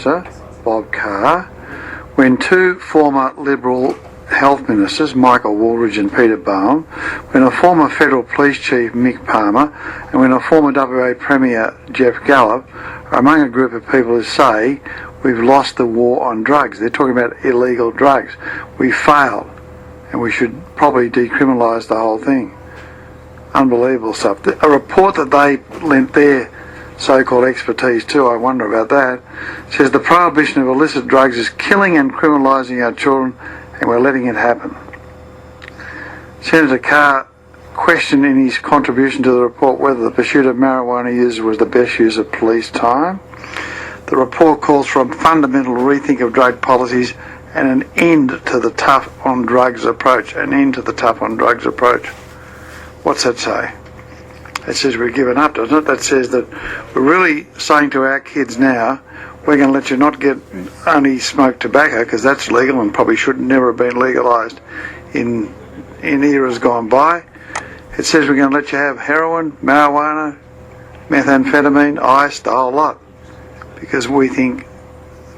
Minister, Bob Carr, when two former Liberal Health Ministers, Michael Wooldridge and Peter Bowen, when a former Federal Police Chief, Mick Palmer, and when a former WA Premier, Jeff Gallop, are among a group of people who say we've lost the war on drugs. They're talking about illegal drugs. We failed, and we should probably decriminalise the whole thing. Unbelievable stuff. A report that they lent their so-called expertise to, I wonder about that, says the prohibition of illicit drugs is killing and criminalising our children, and we're letting it happen. Senator Carr questioned in his contribution to the report whether the pursuit of marijuana users was the best use of police time. The report calls for a fundamental rethink of drug policies and an end to the tough on drugs approach. An end to the tough on drugs approach. What's that say? It says we've given up, doesn't it? That says that we're really saying to our kids now, we're going to let you not get only smoke tobacco, because that's legal and probably should never have been legalised in eras gone by. It says we're going to let you have heroin, marijuana, methamphetamine, ice, the whole lot, because we think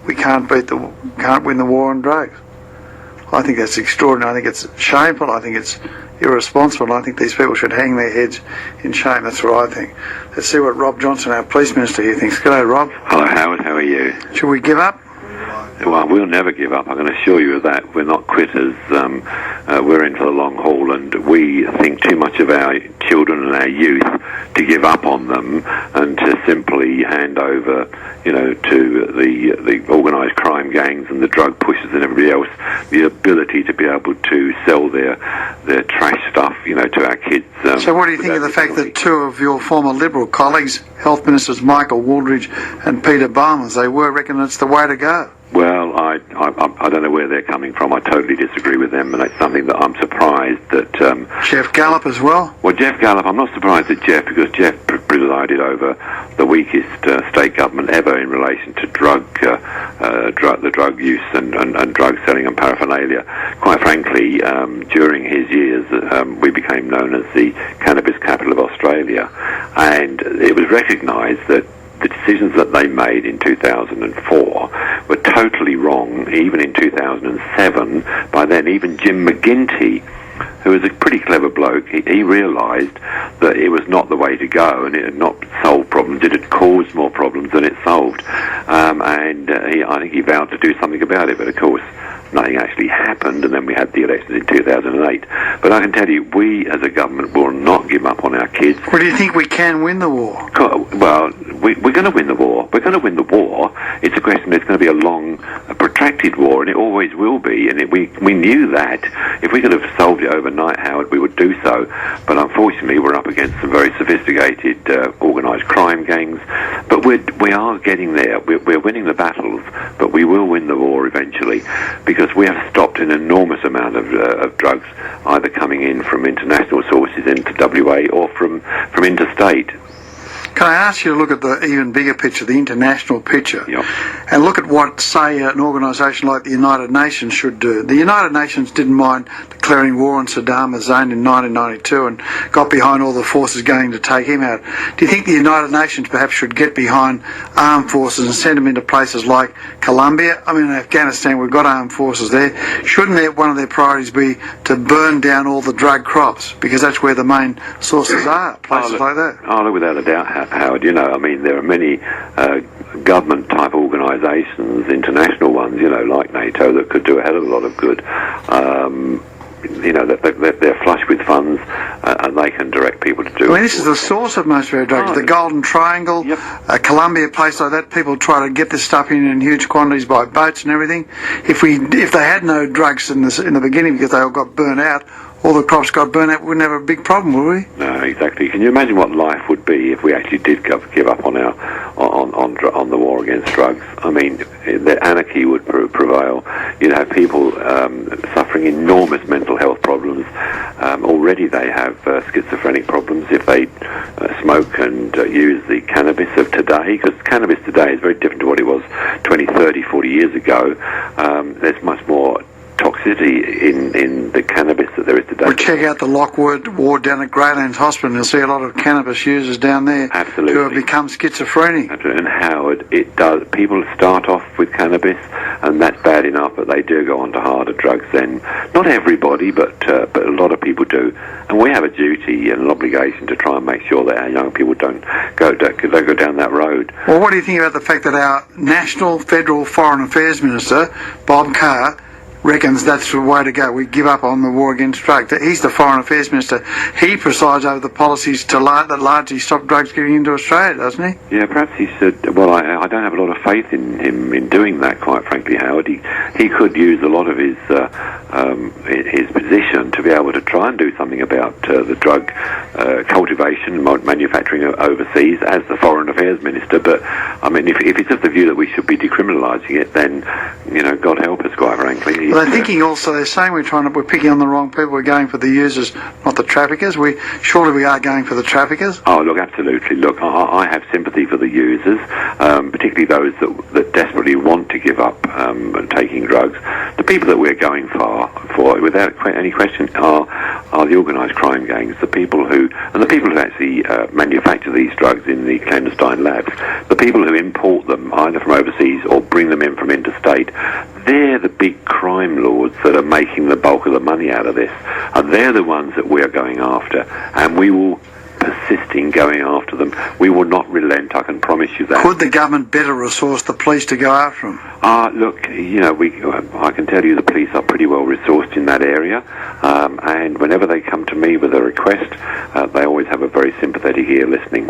we can't win the war on drugs. I think that's extraordinary. I think it's shameful. I think it's irresponsible. And I think these people should hang their heads in shame. That's what I think. Let's see what Rob Johnson, our police minister here, thinks. G'day, Rob. Hello, Howard. How are you? Should we give up? Well, we'll never give up. I can assure you of that. We're not quitters. We're in for the long haul, and we think too much of our children and our youth to give up on them and to simply hand over, to the organised crime gangs and the drug pushers and everybody else the ability to be able to sell their trash stuff, to our kids. So what do you think of the fact that two of your former Liberal colleagues, Health Ministers Michael Wooldridge and Peter Bowen, they reckon it's the way to go? Well, I don't know where they're coming from. I totally disagree with them, and it's something that I'm surprised that... Jeff Gallop as well? Well, Jeff Gallop, I'm not surprised at Jeff, because Jeff presided over the weakest state government ever in relation to the drug use and drug selling and paraphernalia. Quite frankly, during his years, we became known as the cannabis capital of Australia, and it was recognised that the decisions that they made in 2004 were totally wrong, even in 2007. By then, even Jim McGinty, who was a pretty clever bloke, he realised that it was not the way to go, and it had not solved problems. It had caused more problems than it solved. I think he vowed to do something about it, but of course, nothing actually happened, and then we had the elections in 2008. But I can tell you, we as a government will not give up on our kids. Well, do you think we can win the war? Well, we're going to win the war. We're going to win the war. It's a question, it's going to be a protracted war, and it always will be. And we knew that. If we could have solved it overnight, Howard, we would do so. But unfortunately, we're up against some very sophisticated organised crime gangs. But we are getting there. We're winning the battles, but we will win the war eventually, because we have stopped an enormous amount of drugs either coming in from international sources into WA or from interstate. Can I ask you to look at the even bigger picture, the international picture, Yep. and look at what, say, an organisation like the United Nations should do? The United Nations didn't mind declaring war on Saddam Hussein in 1992 and got behind all the forces going to take him out. Do you think the United Nations perhaps should get behind armed forces and send them into places like Colombia? I mean, in Afghanistan, we've got armed forces there. Shouldn't one of their priorities be to burn down all the drug crops? Because that's where the main sources are, places like that. Oh, look, without a doubt, Howard. There are many government-type organisations, international ones, like NATO, that could do a hell of a lot of good. They're flush with funds, and they can direct people to do. I mean, this is the source of most of our drugs. The Golden Triangle, Yep. Colombia, place like that. People try to get this stuff in huge quantities by boats and everything. If they had no drugs in the beginning because they all got burnt out, all the crops got burnt out, we wouldn't have a big problem, would we? No, exactly. Can you imagine what life would be if we actually did give up on the war against drugs? I mean, the anarchy would prevail. You'd have people suffering enormous mental health problems. Already they have schizophrenic problems if they smoke and use the cannabis of today, because cannabis today is very different to what it was 20, 30, 40 years ago. There's much more toxicity in the cannabis that there is today. Well, check out the Lockwood ward down at Greylands Hospital, and you'll see a lot of cannabis users down there. Absolutely. Who have become schizophrenic. And Howard, it does. People start off with cannabis, and that's bad enough, but they do go on to harder drugs then. Not everybody, but a lot of people do. And we have a duty and an obligation to try and make sure that our young people don't go down that road. Well, what do you think about the fact that our National Federal Foreign Affairs Minister, Bob Carr, reckons that's the way to go? We give up on the war against drugs. He's the Foreign Affairs Minister. He presides over the policies that largely stop drugs getting into Australia, doesn't he? Yeah, perhaps he should. Well, I don't have a lot of faith in him in doing that, quite frankly, Howard. He could use a lot of his position to be able to try and do something about the drug cultivation, manufacturing overseas as the Foreign Affairs Minister. But, I mean, if it's of the view that we should be decriminalising it, then, God help us, quite frankly. Well, they're thinking also, they're saying we're picking on the wrong people, we're going for the users, not the traffickers. Surely we are going for the traffickers? Oh, look, absolutely. Look, I have sympathy for the users, particularly those that desperately want to give up taking drugs. The people that we're going for, without any question, are the organised crime gangs, the people who actually manufacture these drugs in the clandestine labs, the people who import them either from overseas or bring them in from interstate. They're the big crime lords that are making the bulk of the money out of this, and they're the ones that we're going after, and we will persist in going after them. We will not relent, I can promise you that. Could the government better resource the police to go after them? Look, I can tell you the police are pretty well resourced in that area, and whenever they come to me with a request, they always have a very sympathetic ear listening.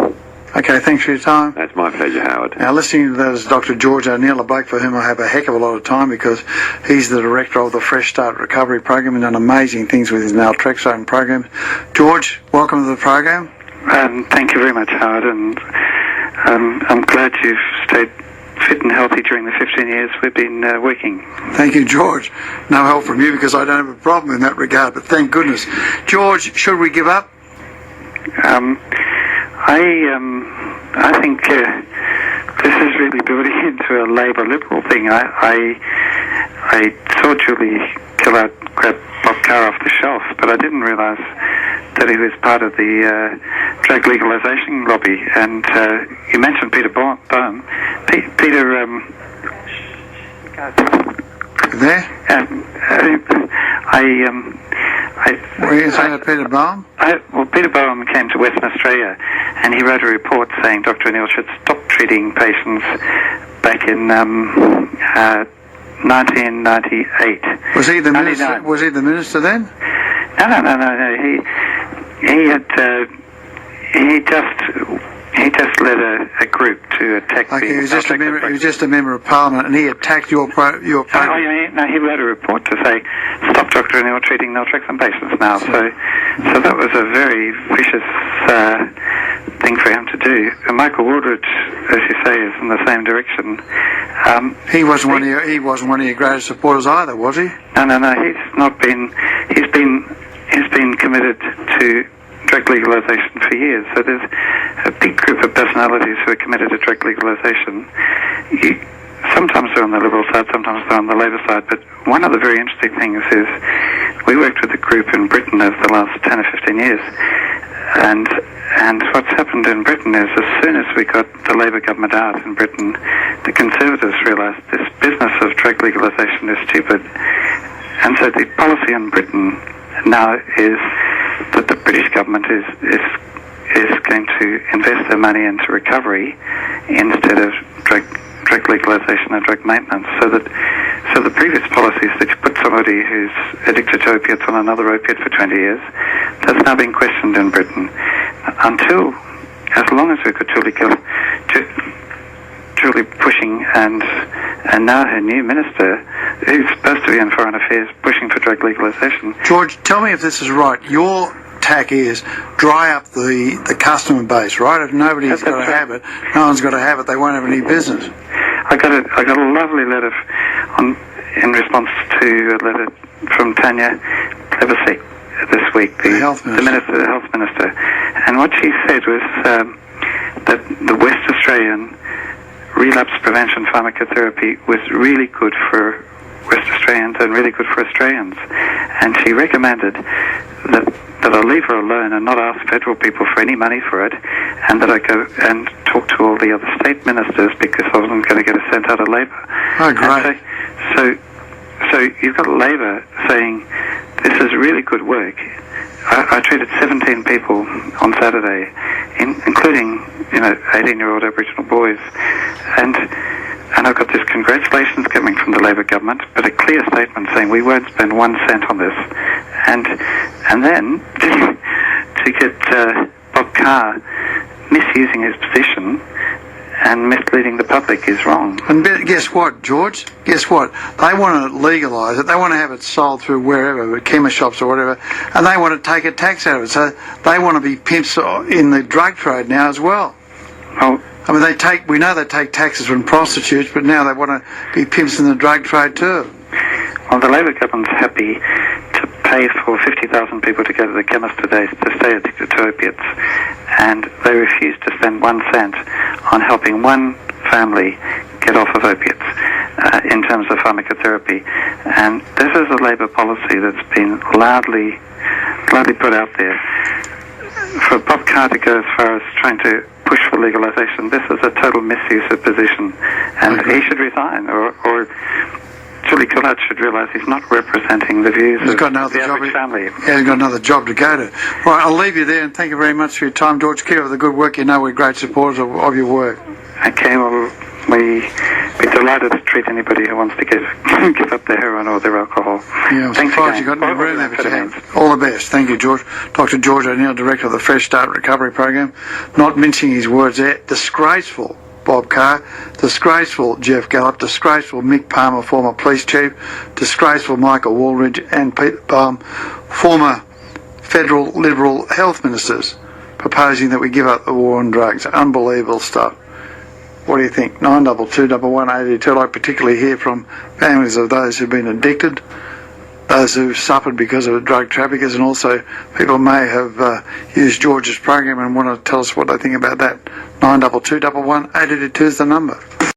Okay, thanks for your time. That's my pleasure, Howard. Now, listening to that is Dr. George O'Neill, a bloke for whom I have a heck of a lot of time because he's the director of the Fresh Start Recovery Program and done amazing things with his naltrexone program. George, welcome to the program. Thank you very much, Howard, and I'm glad you've stayed fit and healthy during the 15 years we've been working. Thank you, George. No help from you because I don't have a problem in that regard, but thank goodness. George, should we give up? I think this is really building into a Labour-Liberal thing. I saw Julie Gillard grab Bob Carr off the shelf, but I didn't realise that he was part of the drug legalisation lobby. And you mentioned Peter Boehm. Peter... There? Were you saying that Peter Boehm? Peter Boehm came to Western Australia and he wrote a report saying Dr. O'Neill should stop treating patients back in 1998. Was he the minister? Was he the minister then? No. He just led a group to attack the... He was just a member of Parliament, and he attacked your program. He wrote a report to say, stop Dr. O'Neill treating naltrexone patients now. So that was a very vicious thing for him to do. And Michael Wooldridge, as you say, is in the same direction. He wasn't one of your greatest supporters either, was he? No. He's not been. He's been committed to drug legalisation for years. So there's a big group of personalities who are committed to drug legalisation. Sometimes they're on the Liberal side, sometimes they're on the Labor side, but one of the very interesting things is we worked with a group in Britain over the last 10 or 15 years, and what's happened in Britain is as soon as we got the Labor government out in Britain, the Conservatives realised this business of drug legalisation is stupid, and so the policy in Britain now is that the British government is going to invest their money into recovery instead of drug legalisation and drug maintenance. So the previous policies that you put somebody who's addicted to opiates on another opiate for 20 years, that's now been questioned in Britain. As long as we could Julie pushing and now her new minister, who's supposed to be in Foreign Affairs, pushing for drug legalisation. George, tell me if this is right. Your tack is dry up the customer base, right? If nobody's got to have it, no one's got to have it, they won't have any business. I got a lovely letter in response to a letter from Tanya Plibersek this week, the health minister, and what she said was that the West Australian relapse prevention pharmacotherapy was really good for West Australians and really good for Australians, and she recommended that that I leave her alone and not ask federal people for any money for it, and that I go and talk to all the other state ministers because I wasn't going to get a cent out of Labor. Oh, great. So you've got Labor saying this is really good work. I treated 17 people on Saturday, including 18-year-old Aboriginal boys, and I've got this congratulations coming from the Labor government, but a clear statement saying we won't spend 1 cent on this, and then to get Bob Carr misusing his position and misleading the public is wrong. And guess what, George? Guess what? They want to legalise it. They want to have it sold through wherever, chemist shops or whatever, and they want to take a tax out of it. So they want to be pimps in the drug trade now as well. Well, I mean, we know they take taxes from prostitutes, but now they want to be pimps in the drug trade too. Well, the Labor government's happy to pay for 50,000 people to go to the chemist today to stay addicted to opiates, and they refuse to spend 1 cent on helping one family get off of opiates in terms of pharmacotherapy. And this is a Labor policy that's been loudly put out there. For Bob Carr to go as far as trying to push for legalisation, this is a total misuse of position, and he should resign, or Julie Gillard should realise he's not representing the views of the average family. Yeah, he's got another job to go to. Right, I'll leave you there, and thank you very much for your time, George. Keep up the good work. You know we're great supporters of your work. Okay, well, we'd be delighted to treat anybody who wants to give up their heroin or their alcohol. Yeah, I'm surprised you got in the room there, but you have. All the best. Thank you, George. Dr. George O'Neill, Director of the Fresh Start Recovery Program. Not mincing his words there. Disgraceful, Bob Carr. Disgraceful, Jeff Gallup. Disgraceful, Mick Palmer, former police chief. Disgraceful, Michael Wooldridge and Peter Baum, former federal Liberal health ministers, proposing that we give up the war on drugs. Unbelievable stuff. What do you think? 92211882. I'd like particularly hear from families of those who've been addicted, those who've suffered because of drug traffickers, and also people may have used George's program and want to tell us what they think about that. 92211882 is the number.